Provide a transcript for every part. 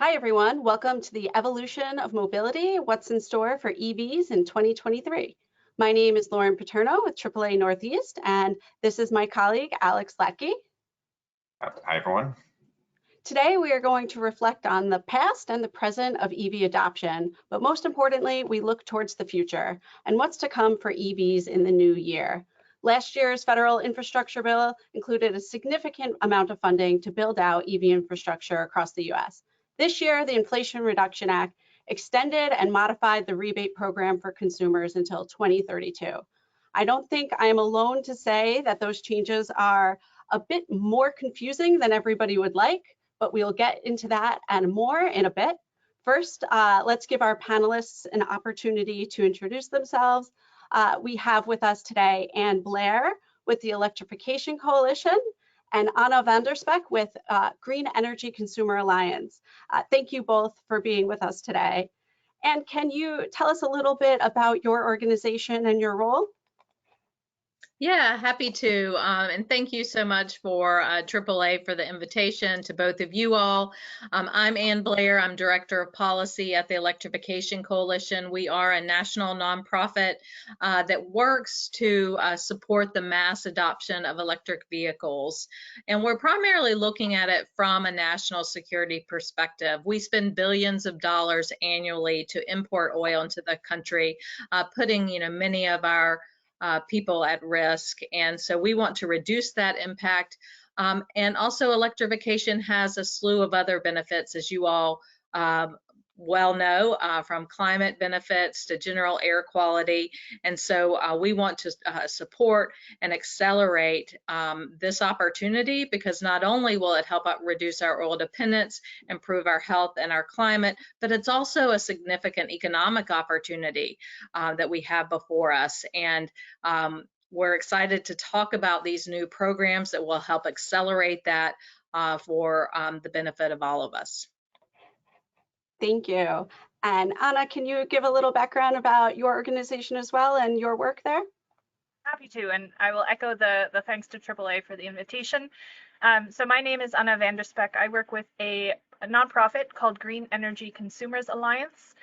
Hi, everyone. Welcome to the Evolution of Mobility, What's in Store for EVs in 2023. My name is Lauren Paterno with AAA Northeast, and this is my colleague, Alex Latke. Hi, everyone. Today, we are going to reflect on the past and the present of EV adoption, but most importantly, we look towards the future and what's to come for EVs in the new year. Last year's federal infrastructure bill included a significant amount of funding to build out EV infrastructure across the U.S. This year, the Inflation Reduction Act extended and modified the rebate program for consumers until 2032. I don't think I am alone to say that those changes are a bit more confusing than everybody would like, but we'll get into that and more in a bit. First, let's give our panelists an opportunity to introduce themselves. We have with us today Ann Blair with the Electrification Coalition and Anna Vanderspek with Green Energy Consumer Alliance. Thank you both for being with us today. And can you tell us a little bit about your organization and your role? Yeah, happy to. And thank you so much for AAA for the invitation to both of you all. I'm Ann Blair. I'm Director of Policy at the Electrification Coalition. We are a national nonprofit that works to support the mass adoption of electric vehicles. And we're primarily looking at it from a national security perspective. We spend billions of dollars annually to import oil into the country, putting many of our people at risk. And so we want to reduce that impact. And also electrification has a slew of other benefits, as you all well know, from climate benefits to general air quality. And so we want to support and accelerate this opportunity, because not only will it help reduce our oil dependence, improve our health and our climate, but it's also a significant economic opportunity that we have before us. And we're excited to talk about these new programs that will help accelerate that for the benefit of all of us. Thank you. And Anna, can you give a little background about your organization as well and your work there? Happy to, and I will echo the thanks to AAA for the invitation. So my name is Anna Vanderspek. I work with a nonprofit called Green Energy Consumers Alliance.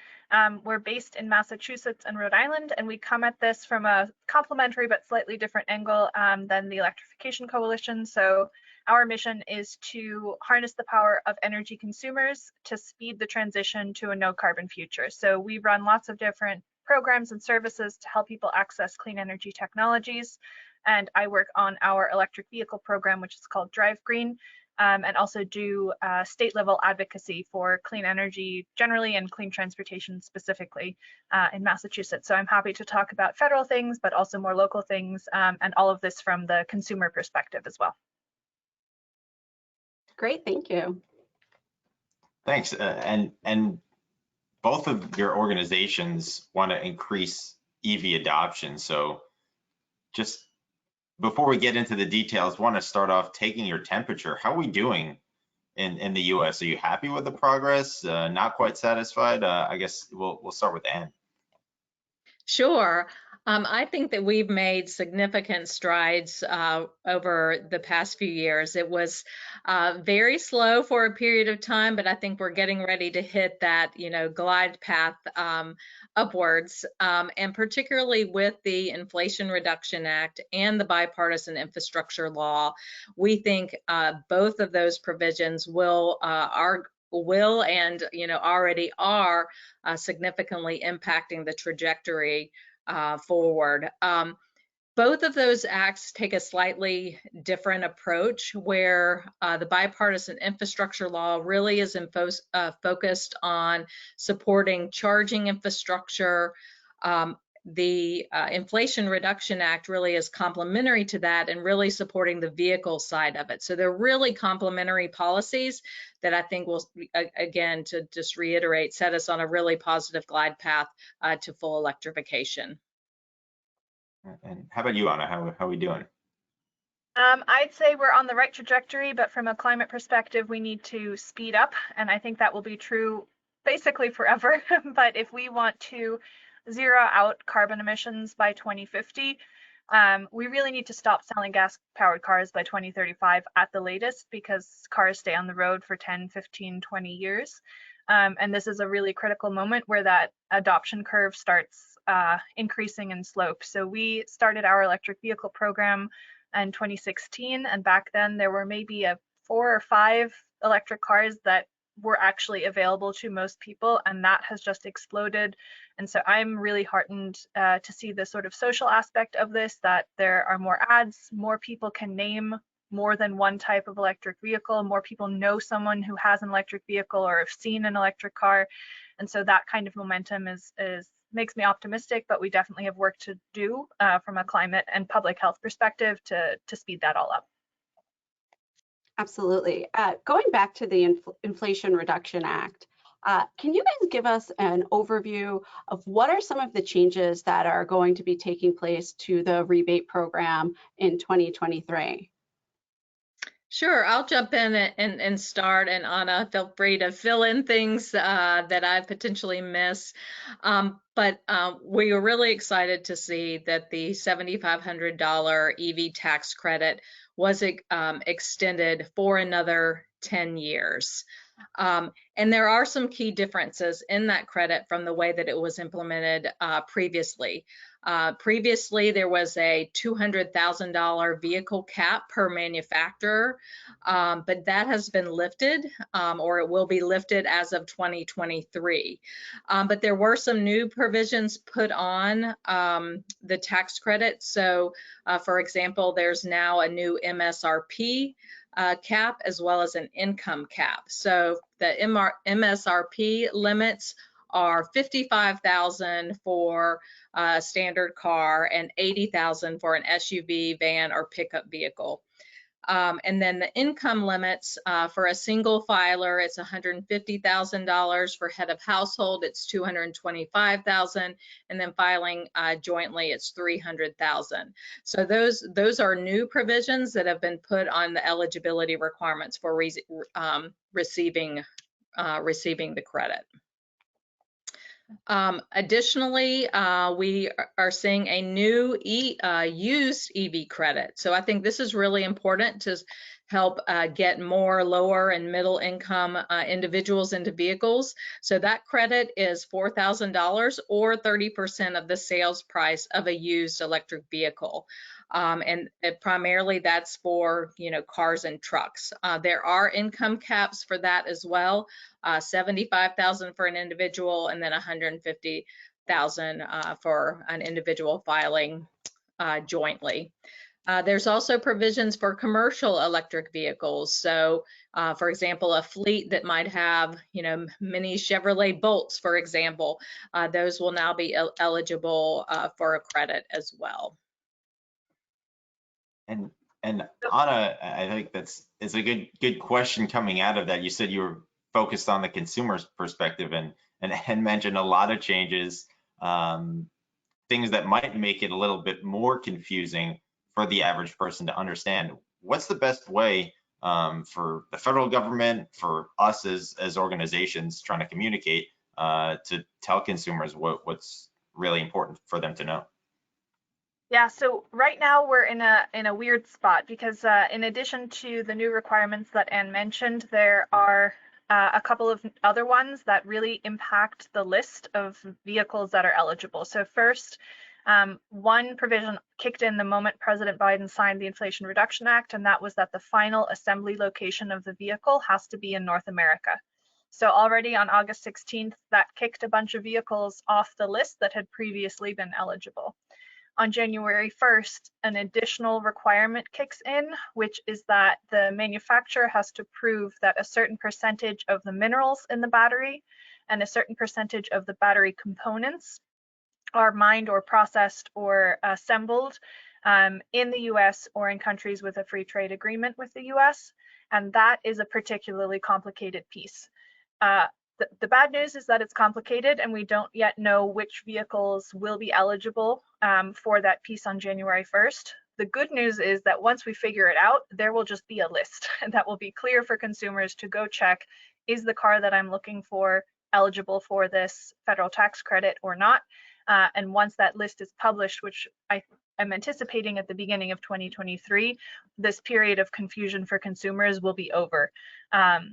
We're based in Massachusetts and Rhode Island, and we come at this from a complementary but slightly different angle than the Electrification Coalition. So our mission is to harness the power of energy consumers to speed the transition to a no carbon future. So we run lots of different programs and services to help people access clean energy technologies. And I work on our electric vehicle program, which is called Drive Green, and also do state level advocacy for clean energy generally and clean transportation specifically in Massachusetts. So I'm happy to talk about federal things, but also more local things, and all of this from the consumer perspective as well. Great, thank you. Thanks. And both of your organizations want to increase EV adoption. So just before we get into the details, want to start off taking your temperature. How are we doing in the US? Are you happy with the progress? Not quite satisfied? I guess we'll start with Ann. Sure. I think that we've made significant strides over the past few years. It was very slow for a period of time, but I think we're getting ready to hit that, glide path upwards. And particularly with the Inflation Reduction Act and the bipartisan infrastructure law, we think both of those provisions will and already are significantly impacting the trajectory forward. Both of those acts take a slightly different approach, where the bipartisan infrastructure law really is focused on supporting charging infrastructure. The Inflation Reduction Act really is complementary to that and really supporting the vehicle side of it. So they're really complementary policies that I think will, again, to just reiterate, set us on a really positive glide path to full electrification. And how about you, Anna? How are we doing? I'd say we're on the right trajectory, but from a climate perspective, we need to speed up. And I think that will be true basically forever. But if we want to zero out carbon emissions by 2050, We really need to stop selling gas-powered cars by 2035 at the latest, because cars stay on the road for 10, 15, 20 years. And this is a really critical moment where that adoption curve starts increasing in slope. So we started our electric vehicle program in 2016, and back then there were maybe 4 or 5 electric cars that were actually available to most people, and that has just exploded. And so I'm really heartened to see the sort of social aspect of this, that there are more ads, more people can name more than one type of electric vehicle, more people know someone who has an electric vehicle or have seen an electric car. And so that kind of momentum makes me optimistic, but we definitely have work to do from a climate and public health perspective to speed that all up. Absolutely. Going back to the Inflation Reduction Act, can you guys give us an overview of what are some of the changes that are going to be taking place to the rebate program in 2023? Sure, I'll jump in and start, and Anna, feel free to fill in things that I potentially miss. But we are really excited to see that the $7,500 EV tax credit was extended for another 10 years. And there are some key differences in that credit from the way that it was implemented previously. Previously, there was a $200,000 vehicle cap per manufacturer, but that has been lifted, or it will be lifted as of 2023. But there were some new provisions put on the tax credit. So, for example, there's now a new MSRP cap as well as an income cap. So the MSRP limits are $55,000 for a standard car and $80,000 for an SUV, van, or pickup vehicle. And then the income limits for a single filer, it's $150,000. For head of household, it's $225,000, and then filing jointly, it's $300,000. So those are new provisions that have been put on the eligibility requirements for receiving the credit. Additionally, we are seeing a new used EV credit. So I think this is really important to help get more lower and middle income individuals into vehicles. So that credit is $4,000 or 30% of the sales price of a used electric vehicle. And primarily that's for, cars and trucks. There are income caps for that as well, $75,000 for an individual, and then $150,000 for an individual filing jointly. There's also provisions for commercial electric vehicles. So, for example, a fleet that might have, many Chevrolet Bolts, for example, those will now be eligible for a credit as well. And Anna, I think it's a good question coming out of that. You said you were focused on the consumer's perspective and mentioned a lot of changes, things that might make it a little bit more confusing for the average person to understand. What's the best way for the federal government, for us as organizations trying to communicate to tell consumers what's really important for them to know? Yeah, so right now we're in a weird spot because in addition to the new requirements that Anne mentioned, there are a couple of other ones that really impact the list of vehicles that are eligible. So first, one provision kicked in the moment President Biden signed the Inflation Reduction Act, and that was that the final assembly location of the vehicle has to be in North America. So already on August 16th, that kicked a bunch of vehicles off the list that had previously been eligible. On January 1st, an additional requirement kicks in, which is that the manufacturer has to prove that a certain percentage of the minerals in the battery and a certain percentage of the battery components are mined or processed or assembled in the US or in countries with a free trade agreement with the US. And that is a particularly complicated piece. The bad news is that it's complicated and we don't yet know which vehicles will be eligible for that piece on January 1st. The good news is that once we figure it out, there will just be a list and that will be clear for consumers to go check, is the car that I'm looking for eligible for this federal tax credit or not? And once that list is published, which am anticipating at the beginning of 2023, this period of confusion for consumers will be over.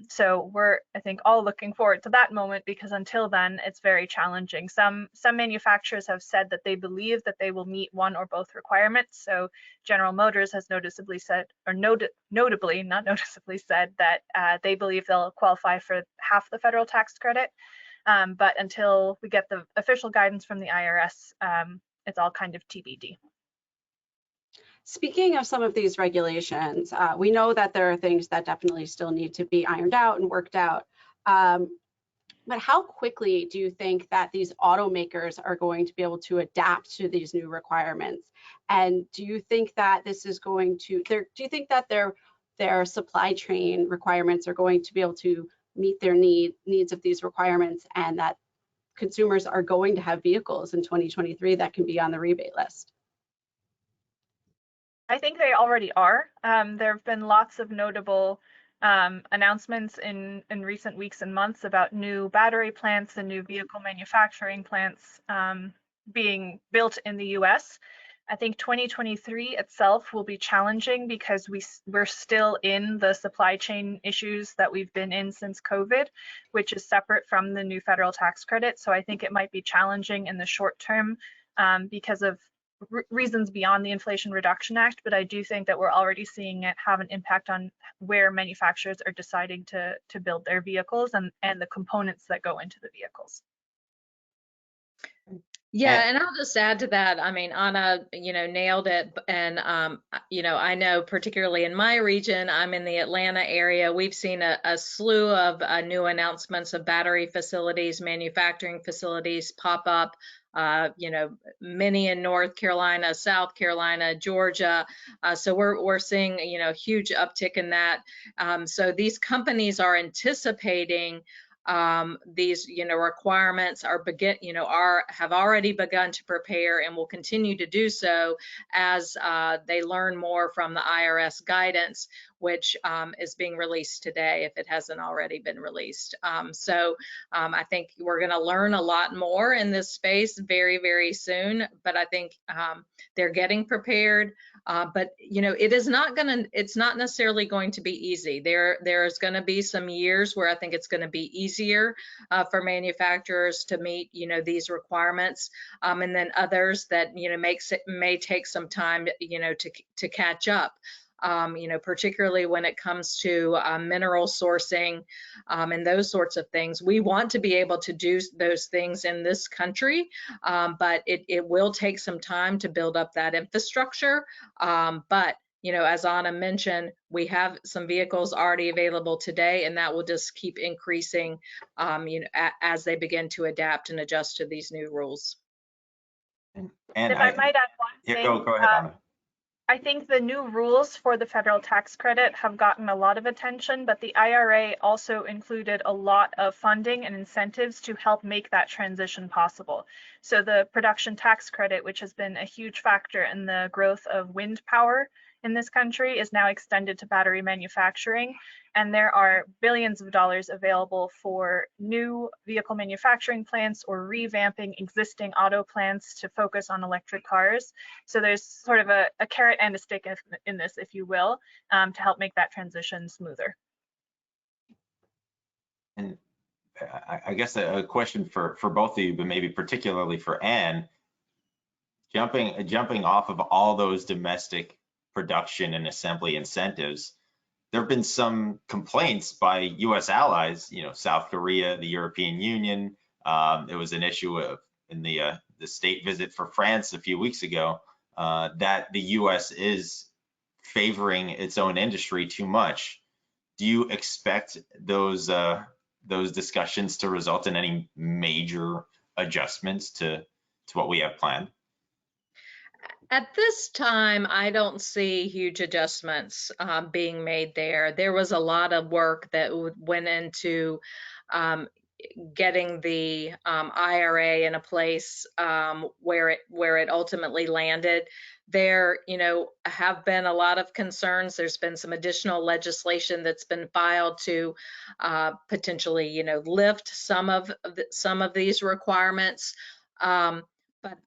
So we're, I think, all looking forward to that moment, because until then, it's very challenging. Some manufacturers have said that they believe that they will meet one or both requirements. So General Motors has noticeably said, or notably, not noticeably said, that they believe they'll qualify for half the federal tax credit. But until we get the official guidance from the IRS, it's all kind of TBD. Speaking of some of these regulations, we know that there are things that definitely still need to be ironed out and worked out. But how quickly do you think that these automakers are going to be able to adapt to these new requirements? And do you think that this is going to, do you think that their supply chain requirements are going to be able to meet their needs of these requirements, and that consumers are going to have vehicles in 2023 that can be on the rebate list? I think they already are. There have been lots of notable announcements in recent weeks and months about new battery plants and new vehicle manufacturing plants being built in the US. I think 2023 itself will be challenging because we're still in the supply chain issues that we've been in since COVID, which is separate from the new federal tax credit. So I think it might be challenging in the short term because of reasons beyond the Inflation Reduction Act, but I do think that we're already seeing it have an impact on where manufacturers are deciding to build their vehicles and the components that go into the vehicles. Yeah, and I'll just add to that. I mean, Anna, nailed it. And, I know particularly in my region, I'm in the Atlanta area, we've seen a slew of new announcements of battery facilities, manufacturing facilities pop up. Many in North Carolina, South Carolina, Georgia. So we're seeing, huge uptick in that. So these companies are anticipating these requirements have already begun to prepare and will continue to do so as they learn more from the IRS guidance, which is being released today if it hasn't already been released. So I think we're going to learn a lot more in this space very, very soon, but I think they're getting prepared. But it's not necessarily going to be easy. There's going to be some years where I think it's going to be easier for manufacturers to meet these requirements, and then others that may take some time to catch up. Particularly when it comes to mineral sourcing and those sorts of things. We want to be able to do those things in this country, but it will take some time to build up that infrastructure. But as Anna mentioned, we have some vehicles already available today, and that will just keep increasing as they begin to adapt and adjust to these new rules. And if I might add one thing. Yeah, go ahead, Anna. I think the new rules for the federal tax credit have gotten a lot of attention, but the IRA also included a lot of funding and incentives to help make that transition possible. So the production tax credit, which has been a huge factor in the growth of wind power in this country, is now extended to battery manufacturing. And there are billions of dollars available for new vehicle manufacturing plants or revamping existing auto plants to focus on electric cars. So there's sort of a carrot and a stick in this, if you will, to help make that transition smoother. And I guess a question for both of you, but maybe particularly for Anne, jumping off of all those domestic production and assembly incentives, there have been some complaints by U.S. allies, South Korea, the European Union. There was an issue in the state visit for France a few weeks ago that the U.S. is favoring its own industry too much. Do you expect those discussions to result in any major adjustments to what we have planned? At this time, I don't see huge adjustments being made there. There was a lot of work that went into getting the IRA in a place where it ultimately landed. There, have been a lot of concerns. There's been some additional legislation that's been filed to potentially, lift some of these requirements.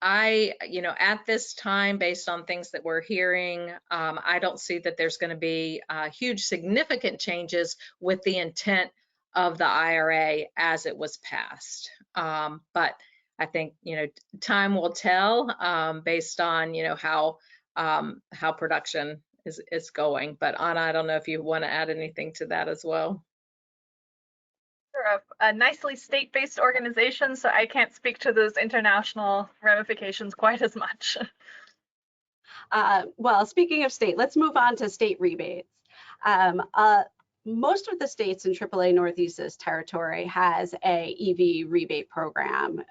But at this time, based on things that we're hearing, I don't see that there's going to be huge significant changes with the intent of the IRA as it was passed. But I think, time will tell based on, how production is going. But Anna, I don't know if you want to add anything to that as well. We're a nicely state-based organization, so I can't speak to those international ramifications quite as much. Well, speaking of state, let's move on to state rebates. Most of the states in AAA Northeast's territory has a EV rebate program.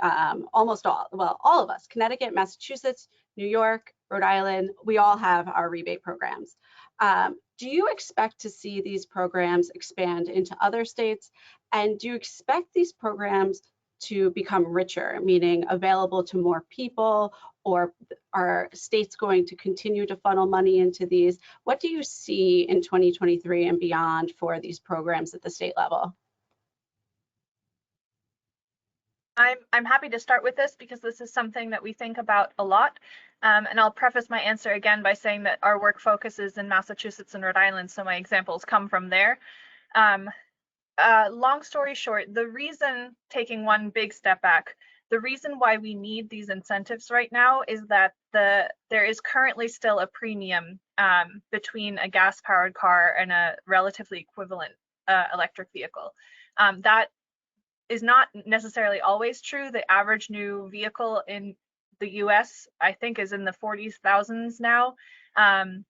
Almost all, well, all of us, Connecticut, Massachusetts, New York, Rhode Island, we all have our rebate programs. Do you expect to see these programs expand into other states? And do you expect these programs to become richer, meaning available to more people, or are states going to continue to funnel money into these? What do you see in 2023 and beyond for these programs at the state level? I'm happy to start with this because this is something that we think about a lot. And I'll preface my answer again by saying that our work focuses in Massachusetts and Rhode Island, so my examples come from there. Long story short, the reason, taking one big step back, the reason why we need these incentives right now is that there is currently still a premium between a gas-powered car and a relatively equivalent electric vehicle. That is not necessarily always true. The average new vehicle in the US, I think, is in the 40,000s now. And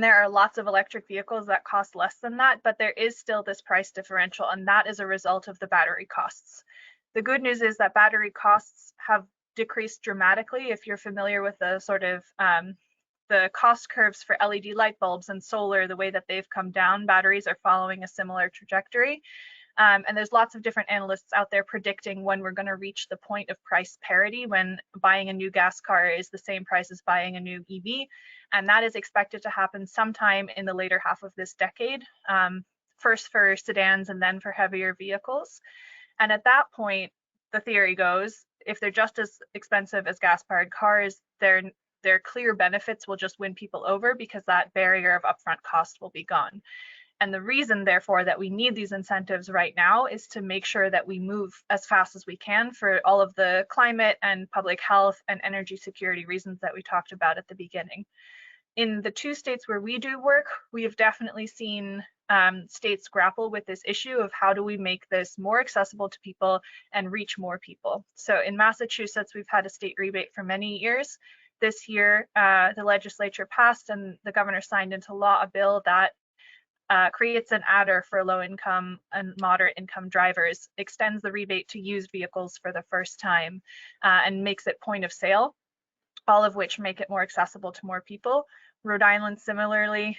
there are lots of electric vehicles that cost less than that, but there is still this price differential, and that is a result of the battery costs. The good news is that battery costs have decreased dramatically. If you're familiar with the sort of the cost curves for LED light bulbs and solar, the way that they've come down, batteries are following a similar trajectory. And there's lots of different analysts out there predicting when we're going to reach the point of price parity, when buying a new gas car is the same price as buying a new EV. And that is expected to happen sometime in the later half of this decade, first for sedans and then for heavier vehicles. And at that point, the theory goes, if they're just as expensive as gas-powered cars, their clear benefits will just win people over because that barrier of upfront cost will be gone. And the reason, therefore, that we need these incentives right now is to make sure that we move as fast as we can for all of the climate and public health and energy security reasons that we talked about at the beginning. In the two states where we do work, we have definitely seen states grapple with this issue of how do we make this more accessible to people and reach more people. So in Massachusetts, we've had a state rebate for many years. This year, the legislature passed and the governor signed into law a bill that creates an adder for low-income and moderate-income drivers, extends the rebate to used vehicles for the first time, and makes it point of sale, all of which make it more accessible to more people. Rhode Island similarly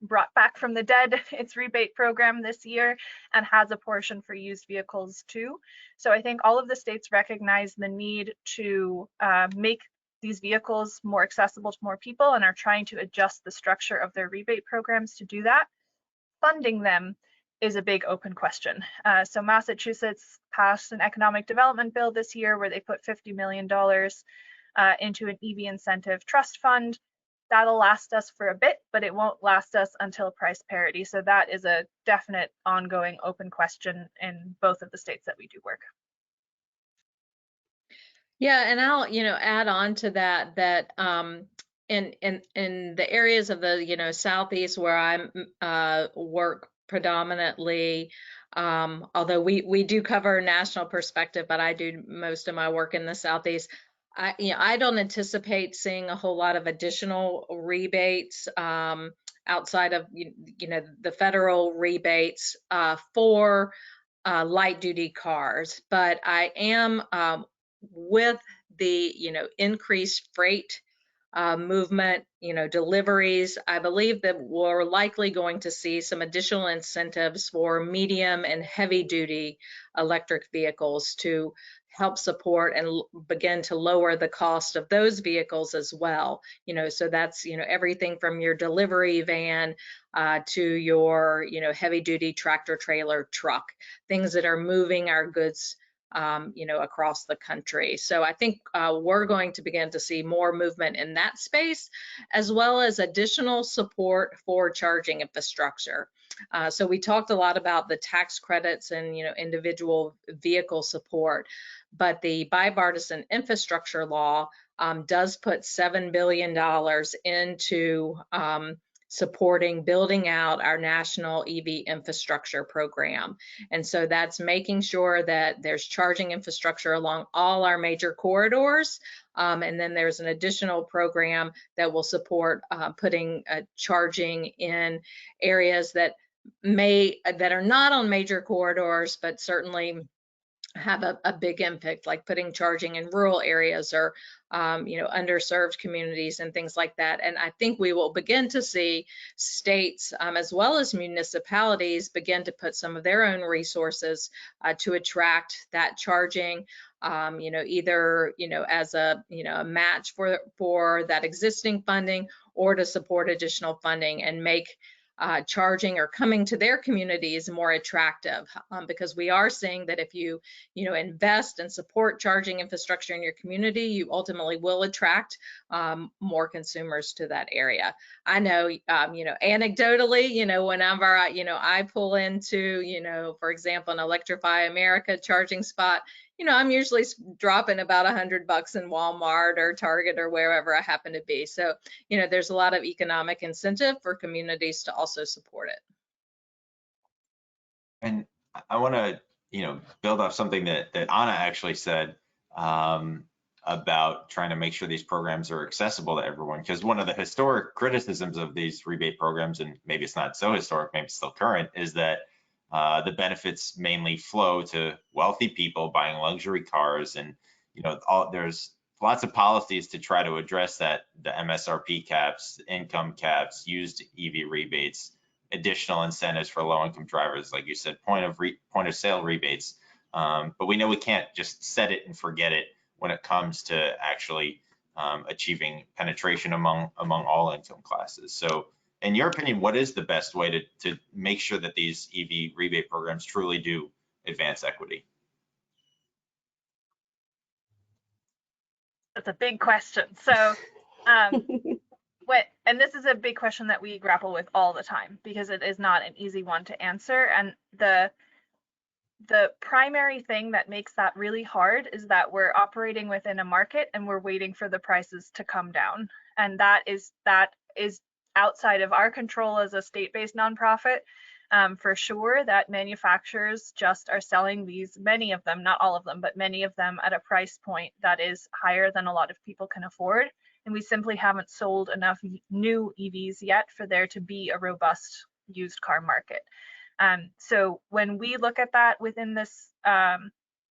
brought back from the dead its rebate program this year and has a portion for used vehicles too. So I think all of the states recognize the need to make these vehicles more accessible to more people and are trying to adjust the structure of their rebate programs to do that. Funding them is a big open question. So Massachusetts passed an economic development bill this year where they put $50 million into an EV incentive trust fund. That'll last us for a bit, but it won't last us until price parity. So that is a definite ongoing open question in both of the states that we do work. Yeah, and I'll, add on to that, in the areas of the, Southeast where I work predominantly, although we do cover a national perspective, but I do most of my work in the Southeast. I don't anticipate seeing a whole lot of additional rebates outside of, the federal rebates for light duty cars, but I am with the increased freight movement, deliveries. I believe that we're likely going to see some additional incentives for medium and heavy duty electric vehicles to help support and begin to lower the cost of those vehicles as well. So that's, everything from your delivery van to your, heavy duty tractor trailer truck, things that are moving our goods across the country. So I think we're going to begin to see more movement in that space, as well as additional support for charging infrastructure. So we talked a lot about the tax credits and individual vehicle support, but the bipartisan infrastructure law does put $7 billion into supporting building out our national EV infrastructure program. And so that's making sure that there's charging infrastructure along all our major corridors. And then there's an additional program that will support putting charging in areas that are not on major corridors, but certainly have a big impact, like putting charging in rural areas or underserved communities and things like that. And I think we will begin to see states as well as municipalities begin to put some of their own resources to attract that charging, either as a match for that existing funding, or to support additional funding and make charging or coming to their communities more attractive, because we are seeing that if you invest and support charging infrastructure in your community, you ultimately will attract more consumers to that area. I know, anecdotally, whenever I pull into, for example, an Electrify America charging spot, I'm usually dropping about $100 in Walmart or Target or wherever I happen to be. So, there's a lot of economic incentive for communities to also support it. And I want to, build off something that Anna actually said about trying to make sure these programs are accessible to everyone. Because one of the historic criticisms of these rebate programs, and maybe it's not so historic, maybe it's still current, is that the benefits mainly flow to wealthy people buying luxury cars, and there's lots of policies to try to address that: the MSRP caps, income caps, used EV rebates, additional incentives for low-income drivers, like you said, point of sale rebates. But we know we can't just set it and forget it when it comes to actually achieving penetration among all income classes. So, in your opinion, what is the best way to make sure that these EV rebate programs truly do advance equity? That's a big question. So, and this is a big question that we grapple with all the time, because it is not an easy one to answer. And the primary thing that makes that really hard is that we're operating within a market and we're waiting for the prices to come down. And that is outside of our control as a state-based nonprofit. For sure, that manufacturers just are selling these, many of them, not all of them, but many of them at a price point that is higher than a lot of people can afford. And we simply haven't sold enough new EVs yet for there to be a robust used car market. So when we look at that within this,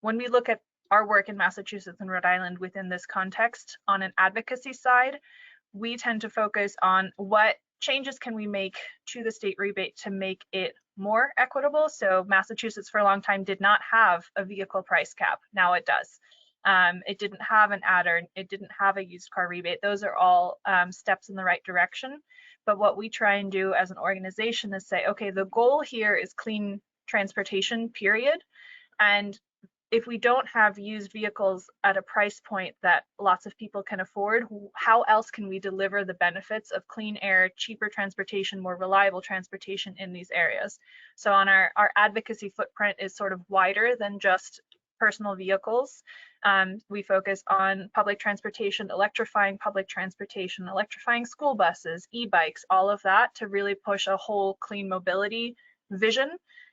when we look at our work in Massachusetts and Rhode Island within this context on an advocacy side, we tend to focus on what changes can we make to the state rebate to make it more equitable. So Massachusetts for a long time did not have a vehicle price cap. Now it does. It didn't have an adder. It didn't have a used car rebate. Those are all steps in the right direction. But what we try and do as an organization is say, okay, the goal here is clean transportation, period. And if we don't have used vehicles at a price point that lots of people can afford, how else can we deliver the benefits of clean air, cheaper transportation, more reliable transportation in these areas? So on our advocacy footprint is sort of wider than just personal vehicles. We focus on public transportation, electrifying school buses, e-bikes, all of that, to really push a whole clean mobility vision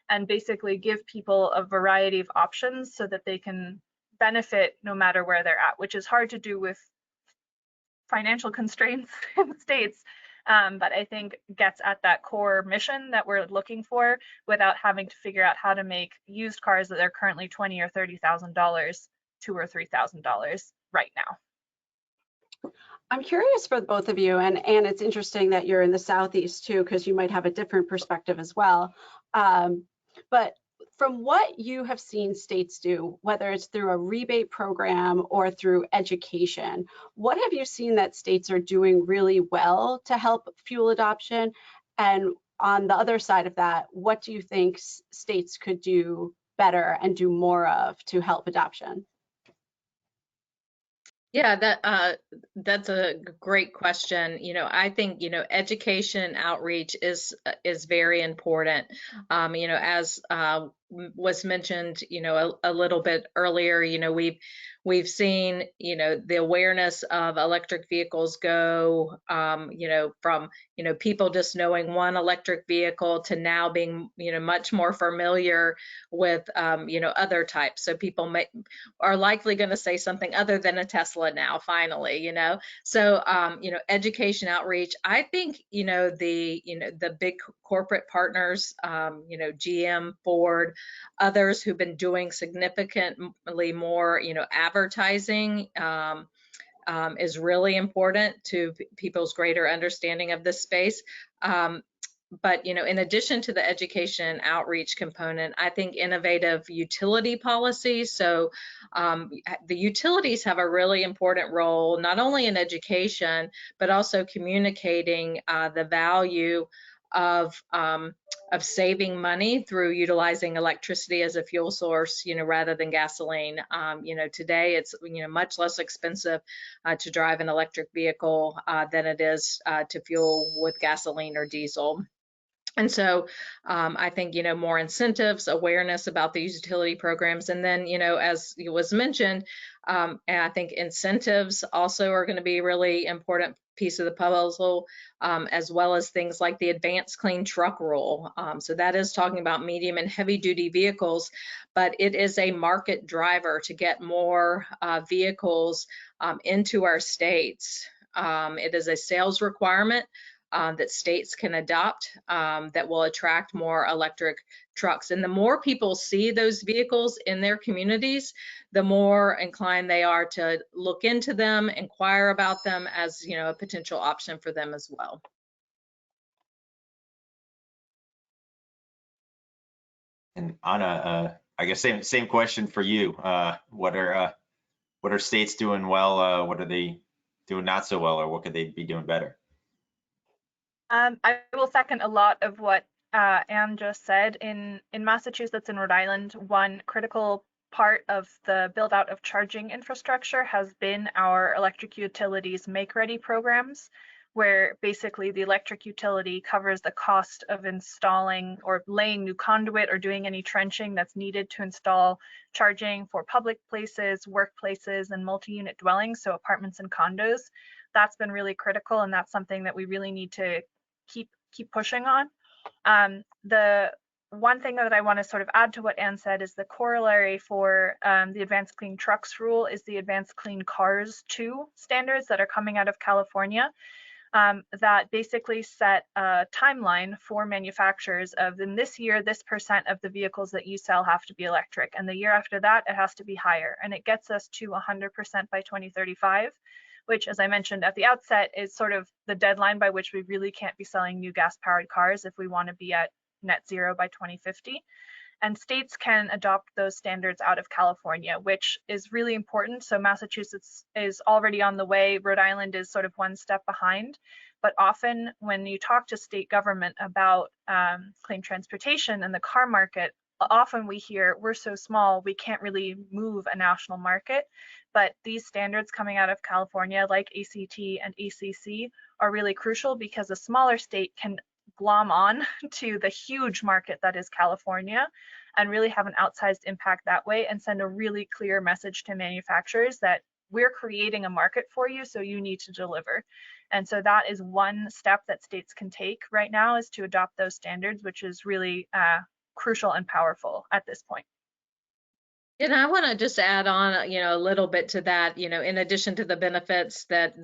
and basically give people a variety of options so that they can benefit no matter where they're at, which is hard to do with financial constraints in the States, but I think gets at that core mission that we're looking for without having to figure out how to make used cars that are currently $20,000 or $30,000, $2,000 or $3,000 right now. I'm curious for both of you, and it's interesting that you're in the Southeast too, because you might have a different perspective as well. But from what you have seen states do, whether it's through a rebate program or through education, what have you seen that states are doing really well to help fuel adoption? And on the other side of that, what do you think states could do better and do more of to help adoption? Yeah, that's a great question. I think, education outreach is very important. As was mentioned, a little bit earlier, we've seen, the awareness of electric vehicles go, from, people just knowing one electric vehicle to now being, much more familiar with, other types. So people are likely going to say something other than a Tesla now, finally, So, education outreach, I think, the big corporate partners, GM, Ford, others who've been doing significantly more, advertising, is really important to people's greater understanding of this space. But in addition to the education outreach component, I think innovative utility policies. So the utilities have a really important role, not only in education, but also communicating the value of saving money through utilizing electricity as a fuel source, rather than gasoline. Today it's much less expensive to drive an electric vehicle than it is to fuel with gasoline or diesel. And so I think, more incentives, awareness about these utility programs. And then, as was mentioned, and I think incentives also are going to be a really important piece of the puzzle, as well as things like the advanced clean truck rule. So that is talking about medium and heavy duty vehicles, but it is a market driver to get more vehicles into our states. It is a sales requirement that states can adopt that will attract more electric trucks. And the more people see those vehicles in their communities, the more inclined they are to look into them, inquire about them as, a potential option for them as well. And Anna, I guess same question for you. What are states doing well? What are they doing not so well, or what could they be doing better? I will second a lot of what Anne just said. In Massachusetts and Rhode Island, one critical part of the build out of charging infrastructure has been our electric utilities make-ready programs, where basically the electric utility covers the cost of installing or laying new conduit or doing any trenching that's needed to install charging for public places, workplaces, and multi-unit dwellings, so apartments and condos. That's been really critical, and that's something that we really need to keep pushing on. The one thing that I want to sort of add to what Anne said is the corollary for the Advanced Clean Trucks rule is the Advanced Clean Cars 2 standards that are coming out of California, that basically set a timeline for manufacturers of, in this year, this % of the vehicles that you sell have to be electric, and the year after that it has to be higher, and it gets us to 100% by 2035. Which, as I mentioned at the outset, is sort of the deadline by which we really can't be selling new gas-powered cars if we want to be at net zero by 2050. And states can adopt those standards out of California, which is really important. So Massachusetts is already on the way. Rhode Island is sort of one step behind. But often when you talk to state government about clean transportation and the car market, often we hear we're so small, we can't really move a national market. But these standards coming out of California, like ACT and ACC, are really crucial because a smaller state can glom on to the huge market that is California and really have an outsized impact that way and send a really clear message to manufacturers that we're creating a market for you, so you need to deliver. And so that is one step that states can take right now, is to adopt those standards, which is really crucial and powerful at this point. And I want to just add on, a little bit to that, in addition to the benefits that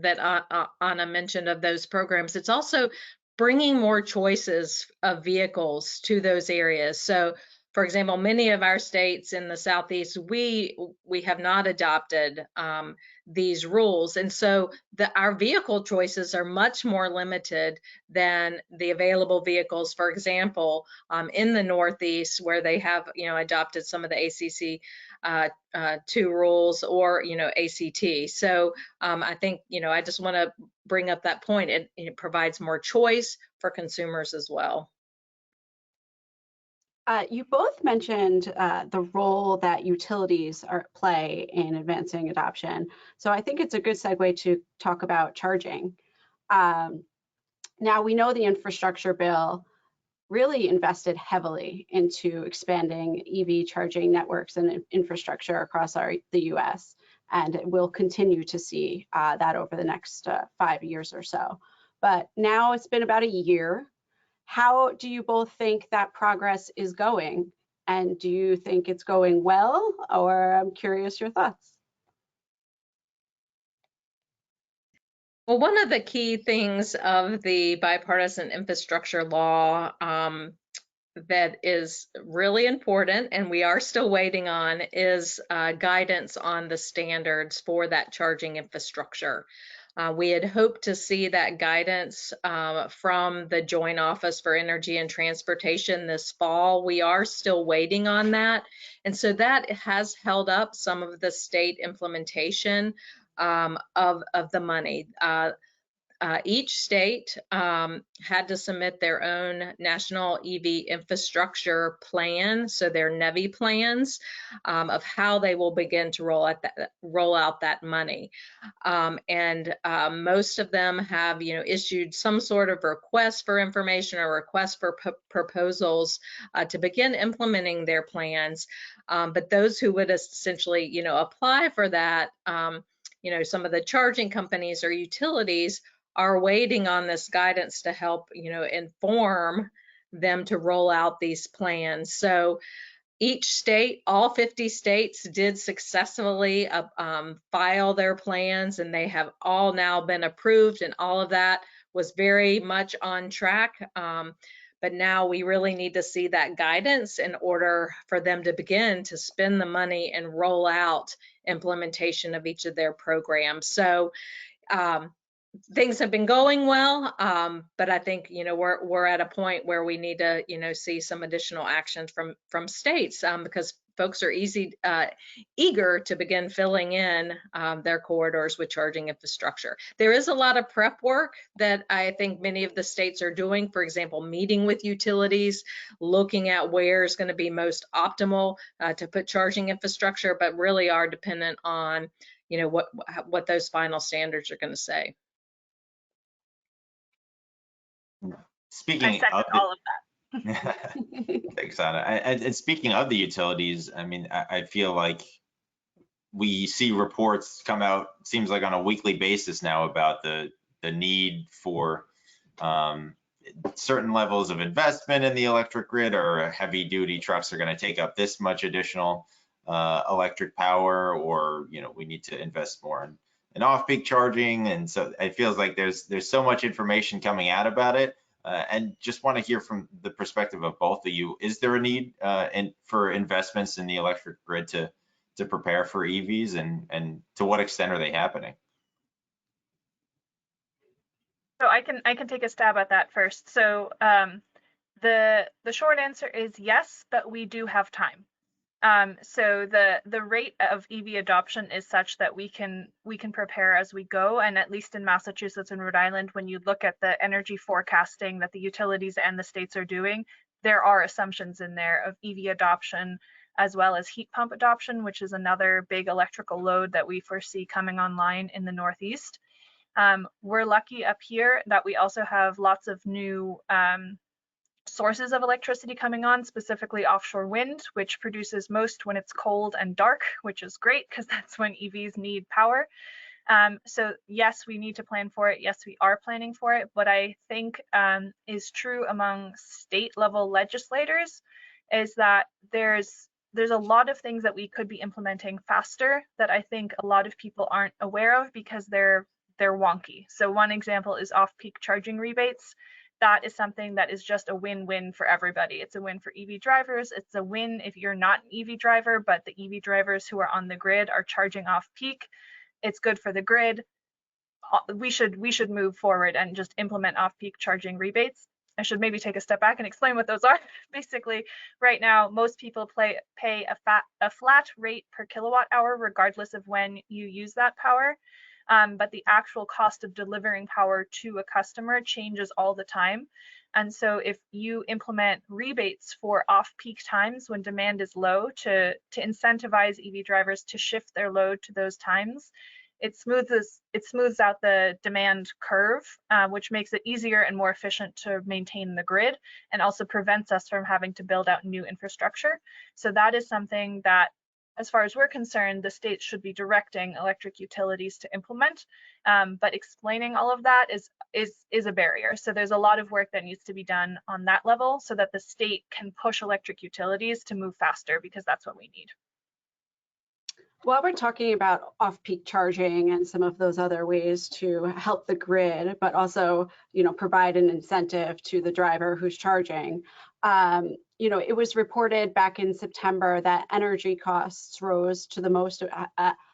Anna mentioned of those programs, it's also bringing more choices of vehicles to those areas. So, for example, many of our states in the Southeast, we have not adopted these rules. And so our vehicle choices are much more limited than the available vehicles, for example, in the Northeast, where they have, adopted some of the ACC 2 rules, or, ACT. So I think, I just want to bring up that point. It provides more choice for consumers as well. You both mentioned the role that utilities play in advancing adoption. So I think it's a good segue to talk about charging. Now we know the infrastructure bill really invested heavily into expanding EV charging networks and infrastructure across the US, and we'll continue to see that over the next 5 years or so. But now it's been about a year. How do you both think that progress is going? And do you think it's going well? Or I'm curious your thoughts. Well, one of the key things of the bipartisan infrastructure law that is really important, and we are still waiting on, is guidance on the standards for that charging infrastructure. We had hoped to see that guidance from the Joint Office for Energy and Transportation this fall. We are still waiting on that. And so that has held up some of the state implementation of the money. Each state had to submit their own national EV infrastructure plan, so their NEVI plans of how they will begin to roll out that money. Most of them have, issued some sort of request for information or request for proposals to begin implementing their plans. But those who would essentially, apply for that, some of the charging companies or utilities are waiting on this guidance to help, inform them to roll out these plans. So each state, all 50 states, did successfully file their plans, and they have all now been approved, and all of that was very much on track. But now we really need to see that guidance in order for them to begin to spend the money and roll out implementation of each of their programs. So things have been going well, but I think we're at a point where we need to see some additional actions from states because folks are eager to begin filling in their corridors with charging infrastructure. There is a lot of prep work that I think many of the states are doing. For example, meeting with utilities, looking at where is going to be most optimal to put charging infrastructure, but really are dependent on what those final standards are going to say. Speaking of all of that. Thanks, Anna. And speaking of the utilities, I mean, I feel like we see reports come out, seems like on a weekly basis now, about the need for certain levels of investment in the electric grid, or heavy duty trucks are going to take up this much additional electric power, or we need to invest more in off-peak charging. And so it feels like there's so much information coming out about it. And just want to hear from the perspective of both of you. Is there a need for investments in the electric grid to prepare for EVs, and to what extent are they happening? So I can take a stab at that first. So the short answer is yes, but we do have time. So the rate of EV adoption is such that we can prepare as we go. And at least in Massachusetts and Rhode Island, when you look at the energy forecasting that the utilities and the states are doing, there are assumptions in there of EV adoption as well as heat pump adoption, which is another big electrical load that we foresee coming online in the Northeast. We're lucky up here that we also have lots of new sources of electricity coming on, specifically offshore wind, which produces most when it's cold and dark, which is great because that's when EVs need power. So yes, we need to plan for it. Yes, we are planning for it. What I think is true among state level legislators is that there's a lot of things that we could be implementing faster that I think a lot of people aren't aware of because they're wonky. So one example is off-peak charging rebates. That is something that is just a win-win for everybody. It's a win for EV drivers. It's a win if you're not an EV driver, but the EV drivers who are on the grid are charging off-peak. It's good for the grid. We should move forward and just implement off-peak charging rebates. I should maybe take a step back and explain what those are. Basically, right now, most people pay a flat rate per kilowatt hour, regardless of when you use that power. But the actual cost of delivering power to a customer changes all the time. And so if you implement rebates for off-peak times when demand is low to incentivize EV drivers to shift their load to those times, it smooths out the demand curve, which makes it easier and more efficient to maintain the grid, and also prevents us from having to build out new infrastructure. So that is something that, as far as we're concerned, the state should be directing electric utilities to implement, but explaining all of that is a barrier. So there's a lot of work that needs to be done on that level so that the state can push electric utilities to move faster, because that's what we need. While we're talking about off-peak charging and some of those other ways to help the grid, but also, provide an incentive to the driver who's charging, it was reported back in September that energy costs rose to the most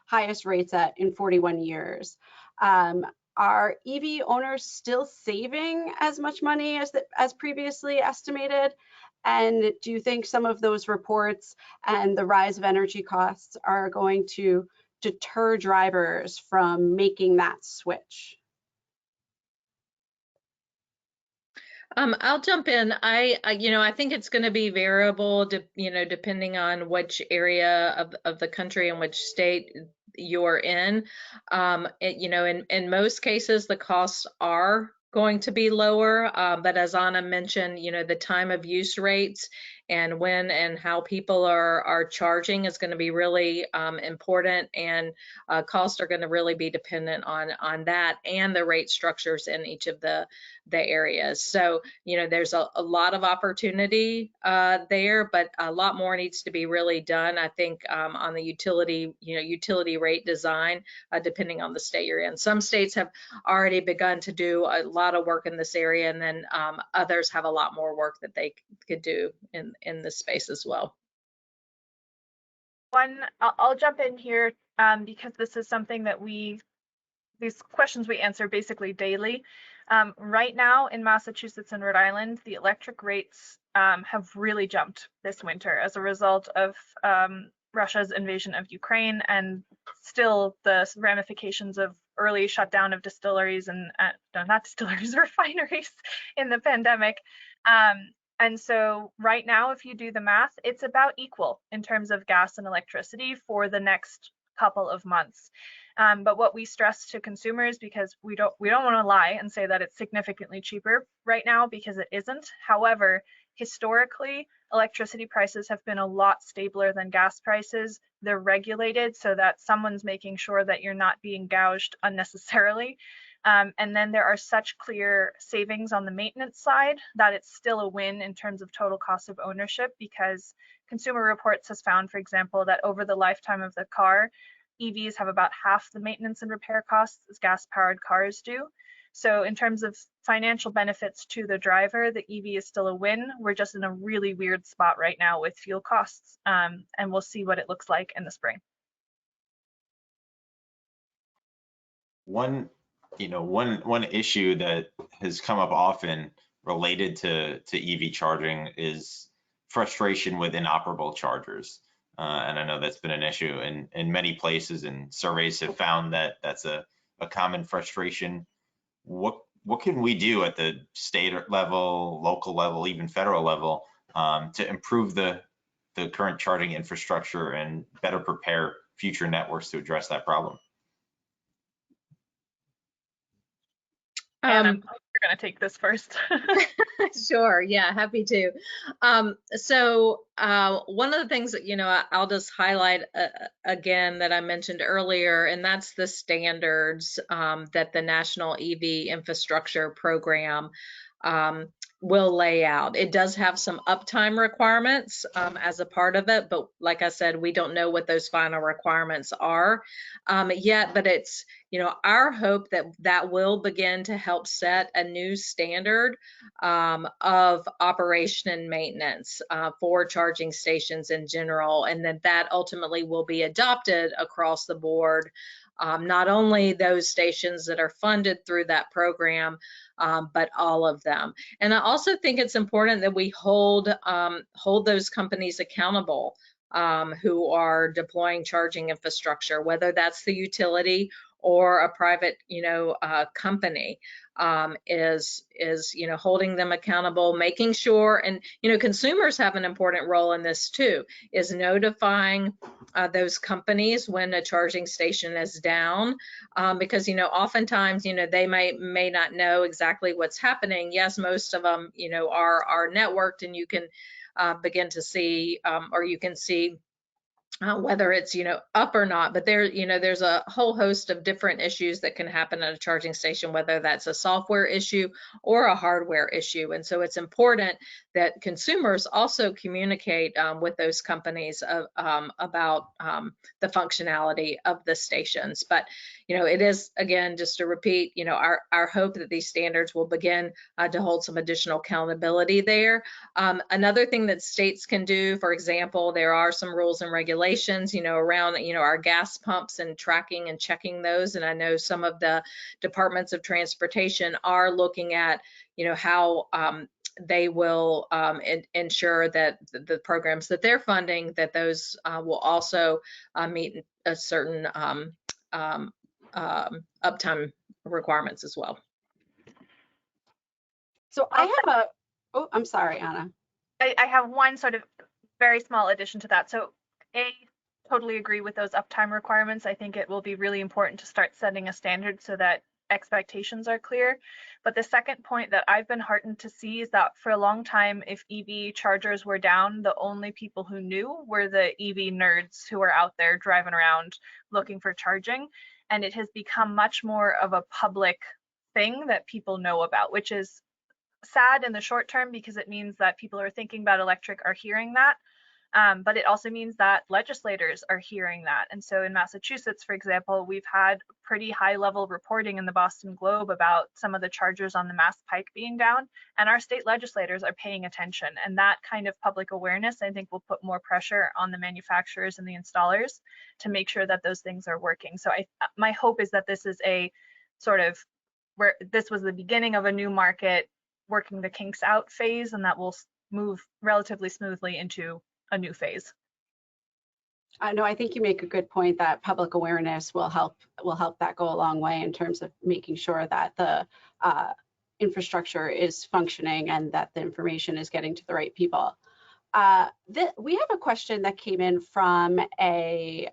highest rates in 41 years. Are EV owners still saving as much money as previously estimated? And do you think some of those reports and the rise of energy costs are going to deter drivers from making that switch? I'll jump in. I think it's going to be variable, depending on which area of the country and which state you're in. In most cases, the costs are going to be lower, but as Anna mentioned, the time of use rates and when and how people are charging is going to be really important, and costs are going to really be dependent on that and the rate structures in each of the areas. So, there's a lot of opportunity there, but a lot more needs to be really done, I think, on the utility rate design, depending on the state you're in. Some states have already begun to do a lot of work in this area, and then others have a lot more work that they could do in this space as well. I'll jump in here because this is something that these questions we answer basically daily. Right now in Massachusetts and Rhode Island, the electric rates have really jumped this winter as a result of Russia's invasion of Ukraine, and still the ramifications of early shutdown of distilleries and not distilleries, refineries in the pandemic. And so right now, if you do the math, it's about equal in terms of gas and electricity for the next couple of months. But what we stress to consumers, because we don't want to lie and say that it's significantly cheaper right now, because it isn't. However, historically, electricity prices have been a lot stabler than gas prices. They're regulated so that someone's making sure that you're not being gouged unnecessarily. And then there are such clear savings on the maintenance side that it's still a win in terms of total cost of ownership, because Consumer Reports has found, for example, that over the lifetime of the car, EVs have about half the maintenance and repair costs as gas-powered cars do. So in terms of financial benefits to the driver, the EV is still a win. We're just in a really weird spot right now with fuel costs, and we'll see what it looks like in the spring. One issue that has come up often related to EV charging is frustration with inoperable chargers. And I know that's been an issue in many places, and surveys have found that that's a common frustration. What can we do at the state level, local level, even federal level to improve the current charging infrastructure and better prepare future networks to address that problem? Anna, you're going to take this first. Sure. Yeah, happy to. So one of the things that, I'll just highlight again that I mentioned earlier, and that's the standards that the National EV Infrastructure Program will lay out. It does have some uptime requirements as a part of it, but like I said, we don't know what those final requirements are yet, but it's, our hope that will begin to help set a new standard of operation and maintenance for charging stations in general, and that ultimately will be adopted across the board. Not only those stations that are funded through that program, but all of them. And I also think it's important that we hold those companies accountable who are deploying charging infrastructure, whether that's the utility or a private, company, is holding them accountable, making sure, and consumers have an important role in this too, is notifying those companies when a charging station is down, because oftentimes they may not know exactly what's happening. Yes, most of them are networked, and you can begin to see, or you can see whether it's up or not, but there's a whole host of different issues that can happen at a charging station, whether that's a software issue or a hardware issue. And so it's important that consumers also communicate with those companies about the functionality of the stations. But it is, again, just to repeat, our hope that these standards will begin to hold some additional accountability there. Another thing that states can do, for example, there are some rules and regulations around our gas pumps and tracking and checking those. And I know some of the departments of transportation are looking at how they will ensure that the programs that they're funding, that those will also meet a certain uptime requirements as well. So I have oh, I'm sorry, Anna. I have one sort of very small addition to that. So totally agree with those uptime requirements. I think it will be really important to start setting a standard so that expectations are clear. But the second point that I've been heartened to see is that for a long time, if EV chargers were down, the only people who knew were the EV nerds who are out there driving around looking for charging. And it has become much more of a public thing that people know about, which is sad in the short term because it means that people who are thinking about electric are hearing that. But it also means that legislators are hearing that. And so in Massachusetts, for example, we've had pretty high level reporting in the Boston Globe about some of the chargers on the Mass Pike being down, and our state legislators are paying attention. And that kind of public awareness, I think, will put more pressure on the manufacturers and the installers to make sure that those things are working. So my hope is that this is a sort of where this was the beginning of a new market working the kinks out phase, and that will move relatively smoothly into a new phase. I know, I think you make a good point that public awareness will help that go a long way in terms of making sure that the infrastructure is functioning and that the information is getting to the right people. We have a question that came in from a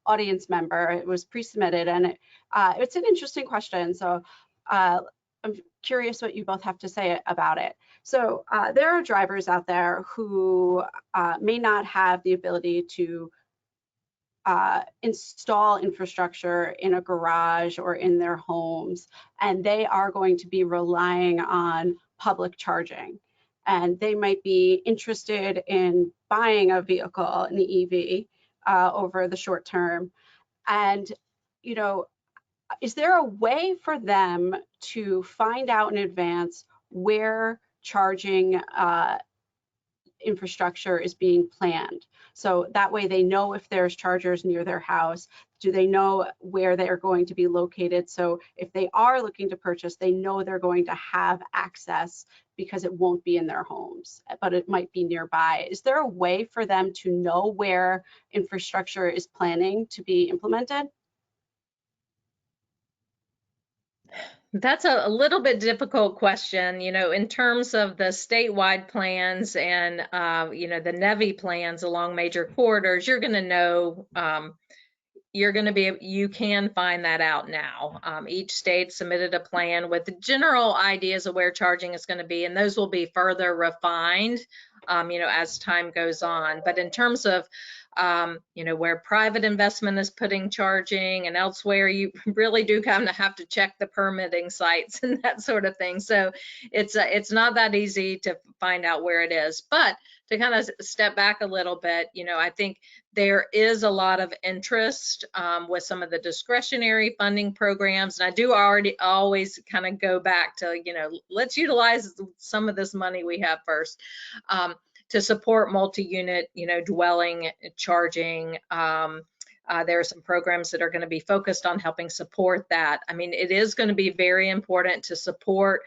audience member. It was pre-submitted, and it's an interesting question. So I'm curious what you both have to say about it. So there are drivers out there who may not have the ability to install infrastructure in a garage or in their homes, and they are going to be relying on public charging. And they might be interested in buying a vehicle, an EV, over the short term. And, is there a way for them to find out in advance where charging infrastructure is being planned? So that way they know if there's chargers near their house. Do they know where they're going to be located? So if they are looking to purchase, they know they're going to have access because it won't be in their homes, but it might be nearby. Is there a way for them to know where infrastructure is planning to be implemented? That's a little bit difficult question, in terms of the statewide plans and, the NEVI plans along major corridors. You're going to know, you can find that out now. Each state submitted a plan with the general ideas of where charging is going to be, and those will be further refined, as time goes on. But in terms of where private investment is putting charging and elsewhere, you really do kind of have to check the permitting sites and that sort of thing. So it's not that easy to find out where it is. But to kind of step back a little bit, I think there is a lot of interest with some of the discretionary funding programs. And I do always kind of go back to, let's utilize some of this money we have first. To support multi-unit, dwelling charging. There are some programs that are going to be focused on helping support that. I mean, it is going to be very important to support,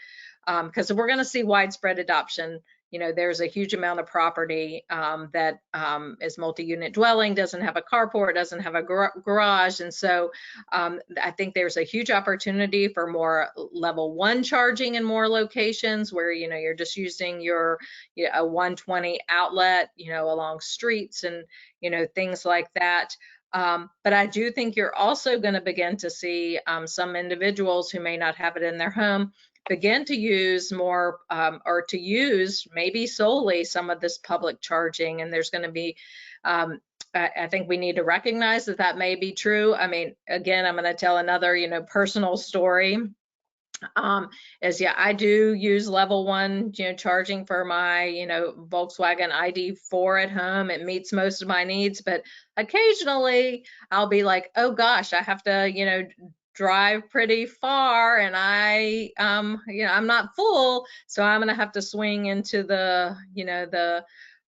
because we're going to see widespread adoption, there's a huge amount of property that is multi-unit dwelling, doesn't have a carport, doesn't have a garage. And so I think there's a huge opportunity for more level 1 charging in more locations where, you're just using your a 120 outlet, along streets and, things like that. But I do think you're also going to begin to see some individuals who may not have it in their home begin to use more or to use maybe solely some of this public charging. And there's going to be, I think we need to recognize that that may be true. I mean, again, I'm going to tell another, personal story. I do use level 1, charging for my, Volkswagen ID4 at home. It meets most of my needs, but occasionally I'll be like, oh gosh, I have to, drive pretty far and I'm not full. So I'm going to have to swing into the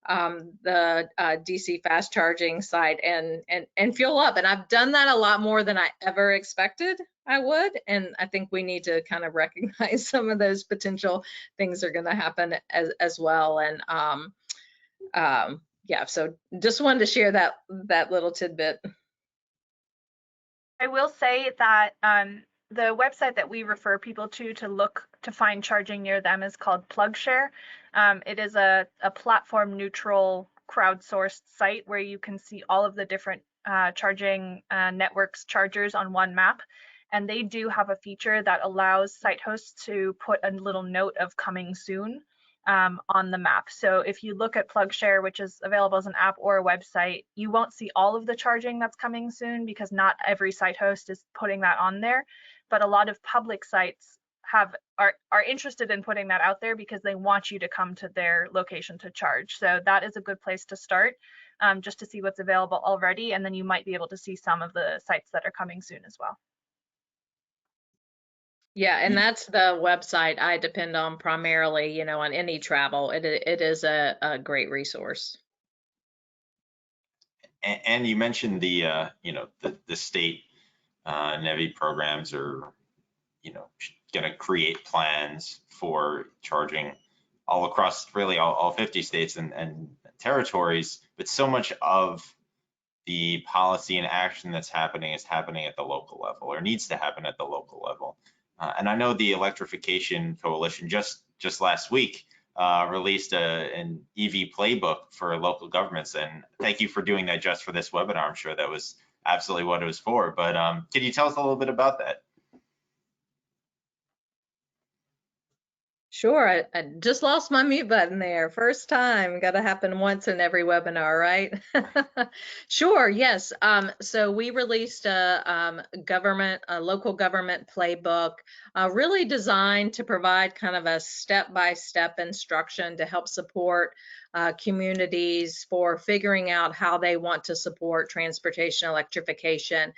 DC fast charging site and fuel up. And I've done that a lot more than I ever expected I would. And I think we need to kind of recognize some of those potential things are going to happen as well. And so just wanted to share that little tidbit. I will say that the website that we refer people to look to find charging near them is called PlugShare. It is a platform neutral crowdsourced site where you can see all of the different charging networks chargers on one map. And they do have a feature that allows site hosts to put a little note of coming soon on the map. So if you look at PlugShare, which is available as an app or a website, you won't see all of the charging that's coming soon because not every site host is putting that on there. But a lot of public sites are interested in putting that out there because they want you to come to their location to charge. So that is a good place to start, just to see what's available already, and then you might be able to see some of the sites that are coming soon as well. Yeah, and that's the website I depend on primarily, on any travel. It is a great resource. And you mentioned the state NEVI programs are, going to create plans for charging all across really all 50 states and territories, but so much of the policy and action that's happening is happening at the local level or needs to happen at the local level. And I know the Electrification Coalition just last week released an EV playbook for local governments. And thank you for doing that just for this webinar. I'm sure that was absolutely what it was for. But can you tell us a little bit about that? Sure, I just lost my mute button there. First time, got to happen once in every webinar, right? Sure, yes. So we released a local government playbook, really designed to provide kind of a step-by-step instruction to help support communities for figuring out how they want to support transportation electrification.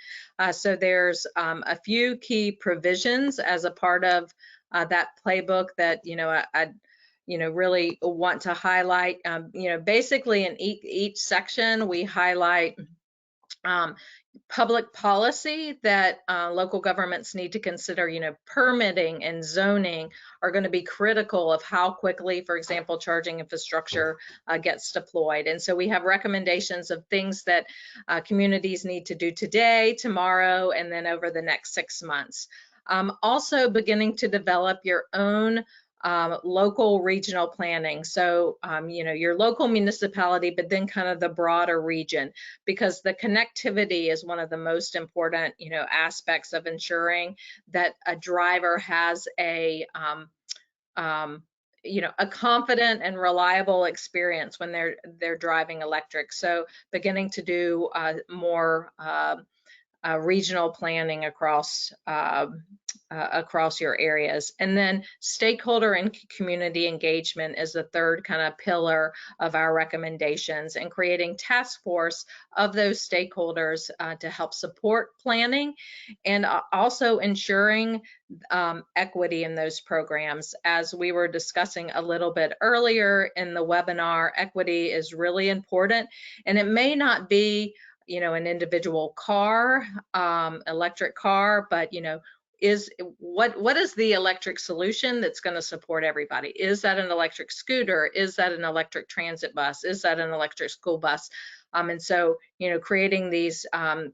So there's a few key provisions as a part of that playbook that I really want to highlight. Basically in each section we highlight public policy that local governments need to consider. Permitting and zoning are going to be critical of how quickly, for example, charging infrastructure gets deployed. And so we have recommendations of things that communities need to do today, tomorrow, and then over the next 6 months. Also beginning to develop your own local regional planning. So, your local municipality, but then kind of the broader region, because the connectivity is one of the most important, aspects of ensuring that a driver has a confident and reliable experience when they're driving electric. So beginning to do more regional planning across your areas. And then stakeholder and community engagement is the third kind of pillar of our recommendations, and creating task force of those stakeholders to help support planning, and also ensuring equity in those programs. As we were discussing a little bit earlier in the webinar, equity is really important, and it may not be an individual car, electric car, but what is the electric solution that's going to support everybody? Is that an electric scooter? Is that an electric transit bus? Is that an electric school bus? And so, creating these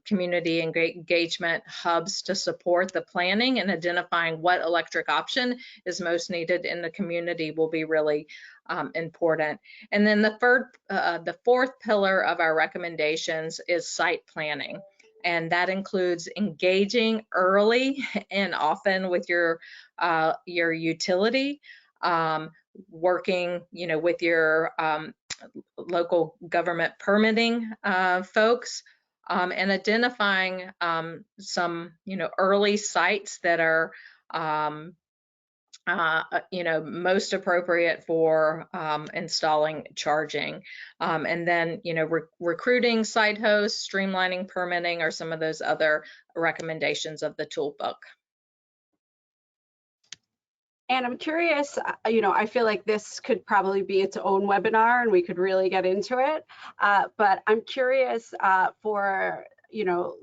community engagement hubs to support the planning and identifying what electric option is most needed in the community will be really important. And then the fourth pillar of our recommendations is site planning. And that includes engaging early and often with your utility, working, with your local government permitting folks, and identifying some, early sites that are, most appropriate for installing charging. And then, recruiting site hosts, streamlining permitting are some of those other recommendations of the toolbook. And I'm curious, I feel like this could probably be its own webinar and we could really get into it. But I'm curious for,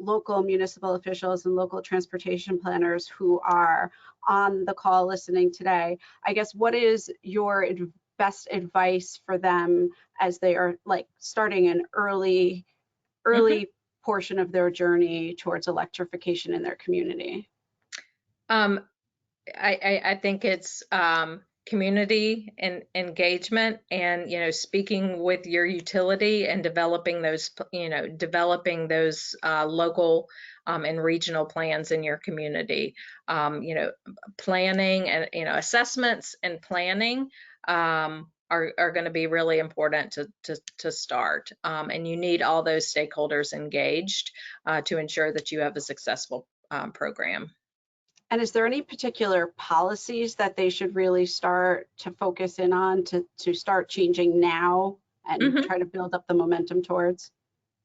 local municipal officials and local transportation planners who are on the call listening today, I guess, what is your best advice for them as they are like starting an early portion of their journey towards electrification in their community? I think it's community and engagement, and speaking with your utility and developing those local and regional plans in your community. Planning and assessments and planning are going to be really important to start, and you need all those stakeholders engaged to ensure that you have a successful program. And is there any particular policies that they should really start to focus in on to start changing now and try to build up the momentum towards?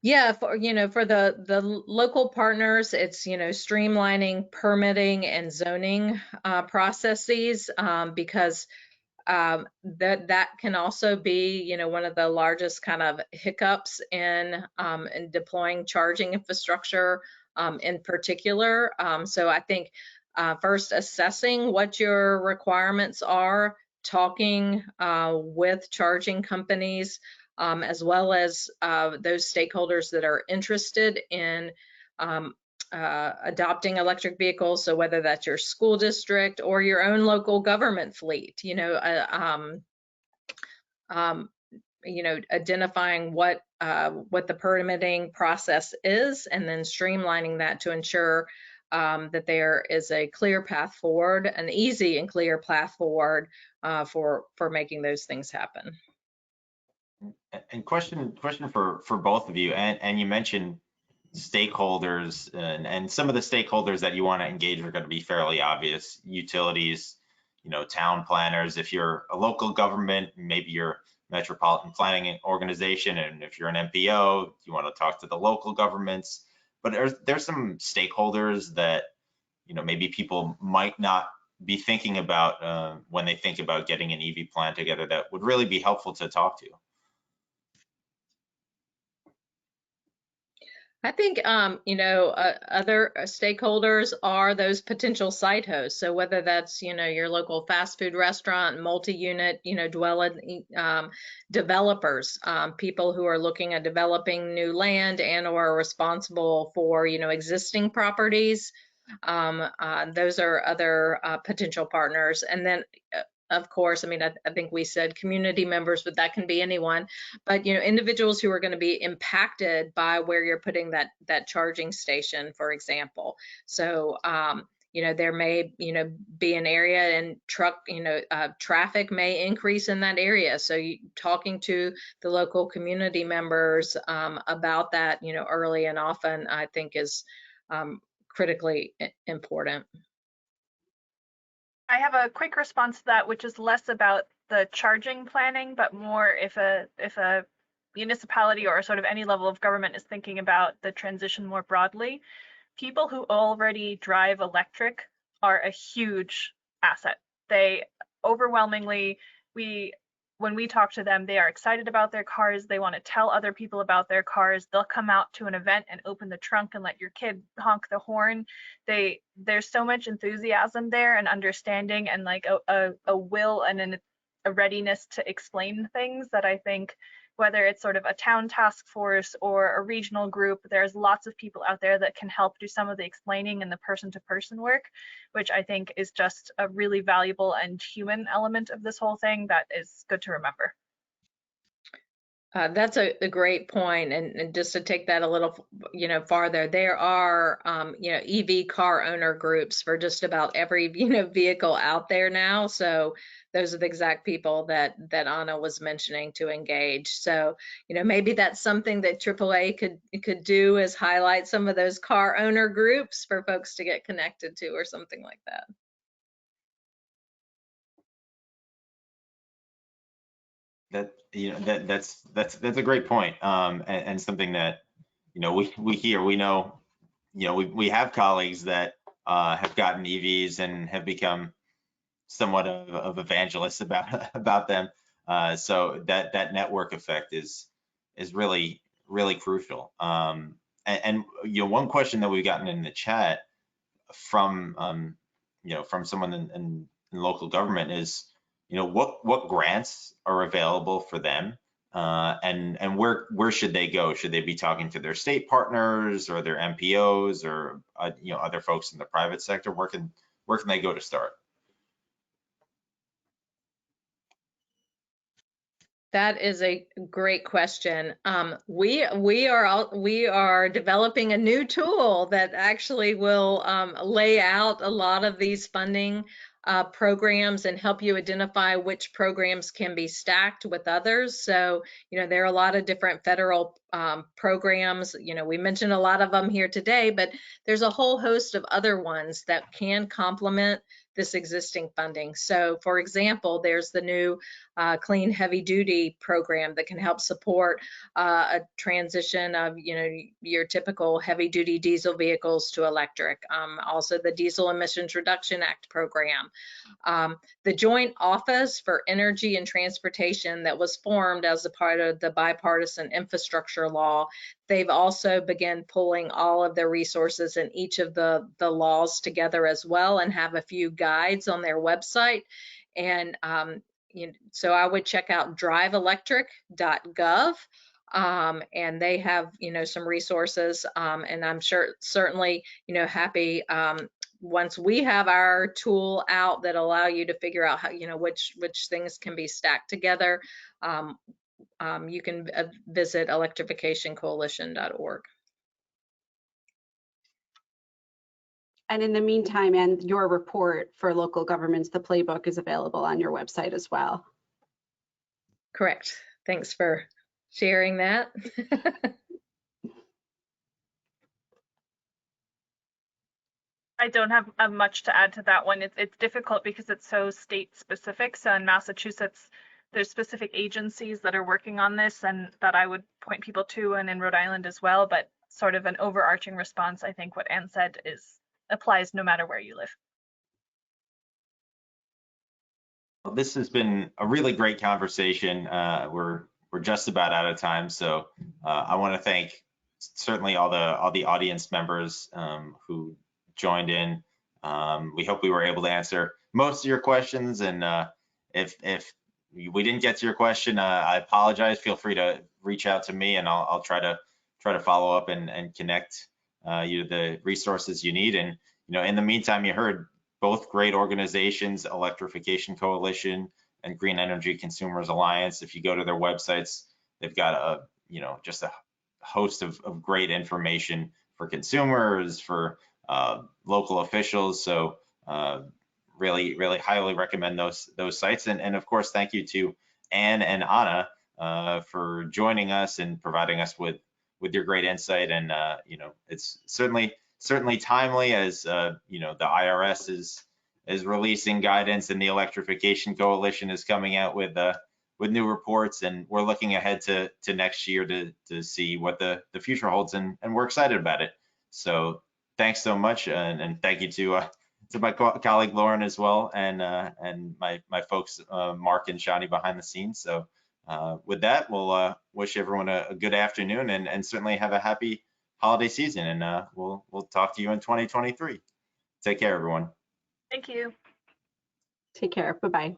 Yeah, for the local partners, it's streamlining permitting and zoning processes, because that can also be one of the largest kind of hiccups in deploying charging infrastructure in particular. So I think first assessing what your requirements are, talking with charging companies, as well as those stakeholders that are interested in adopting electric vehicles. So whether that's your school district or your own local government fleet, identifying what the permitting process is, and then streamlining that to ensure that there is a clear path forward, an easy and clear path forward for making those things happen. And question for both of you, and you mentioned stakeholders, and some of the stakeholders that you want to engage are going to be fairly obvious: utilities, town planners. If you're a local government, maybe you're metropolitan planning organization, and if you're an MPO, you want to talk to the local governments. But there's some stakeholders that maybe people might not be thinking about when they think about getting an EV plan together that would really be helpful to talk to. I think, other stakeholders are those potential site hosts. So whether that's, your local fast food restaurant, multi-unit, dwelling developers, people who are looking at developing new land and or are responsible for, existing properties. Those are other potential partners. And then, of course, I think we said community members, but that can be anyone. But individuals who are going to be impacted by where you're putting that charging station, for example. So there may be an area and traffic may increase in that area. So talking to the local community members about that early and often, I think is critically important. I have a quick response to that, which is less about the charging planning, but more if a municipality or sort of any level of government is thinking about the transition more broadly. People who already drive electric are a huge asset. They overwhelmingly, when we talk to them, they are excited about their cars. They want to tell other people about their cars. They'll come out to an event and open the trunk and let your kid honk the horn. There's so much enthusiasm there and understanding and like a will and a readiness to explain things that I think, whether it's sort of a town task force or a regional group, there's lots of people out there that can help do some of the explaining and the person-to-person work, which I think is just a really valuable and human element of this whole thing that is good to remember. That's a great point. And just to take that a little, farther, there are, EV car owner groups for just about every, vehicle out there now. So those are the exact people that Anna was mentioning to engage. So, maybe that's something that AAA could do, is highlight some of those car owner groups for folks to get connected to or something like that. That's a great point, and something that we hear. We know, we have colleagues that have gotten EVs and have become somewhat of evangelists about them. So that network effect is really crucial. And one question that we've gotten in the chat from from someone in local government is, what grants are available for them, and where should they go? Should they be talking to their state partners or their MPOs or other folks in the private sector? Where can they go to start? That is a great question. We are developing a new tool that actually will lay out a lot of these funding programs and help you identify which programs can be stacked with others. So, there are a lot of different federal programs. We mentioned a lot of them here today, but there's a whole host of other ones that can complement this existing funding. So, for example, there's the new Clean Heavy Duty program that can help support a transition of, your typical heavy duty diesel vehicles to electric. Also the Diesel Emissions Reduction Act program. The Joint Office for Energy and Transportation that was formed as a part of the bipartisan infrastructure law, they've also begun pulling all of the resources in each of the laws together as well, and have a few guides on their website. And so I would check out driveelectric.gov, and they have some resources, and I'm certainly happy once we have our tool out that allow you to figure out how which things can be stacked together. You can visit electrificationcoalition.org. And in the meantime, and your report for local governments, the playbook is available on your website as well. Correct. Thanks for sharing that. I don't have much to add to that one. It's difficult because it's so state specific. So in Massachusetts, there's specific agencies that are working on this and that I would point people to, and in Rhode Island as well. But sort of an overarching response, I think what Anne said applies no matter where you live. Well, this has been a really great conversation. We're just about out of time, so I want to thank certainly all the audience members who joined in. We hope we were able to answer most of your questions, and if we didn't get to your question, I apologize. Feel free to reach out to me, and I'll try to follow up and connect you to the resources you need. And in the meantime, you heard both great organizations, Electrification Coalition and Green Energy Consumers Alliance. If you go to their websites, they've got just a host of great information for consumers, for local officials. So really highly recommend those sites. And of course, thank you to Anne and Anna for joining us and providing us with your great insight. And it's certainly timely, as the IRS is releasing guidance, and the Electrification Coalition is coming out with new reports, and we're looking ahead to next year to see what the future holds, and we're excited about it. So thanks so much, and thank you to to my colleague Lauren as well, and my folks Mark and Shani behind the scenes. So with that, we'll wish everyone a good afternoon, and certainly have a happy holiday season, and we'll talk to you in 2023. Take care, everyone. Thank you. Take care. Bye-bye.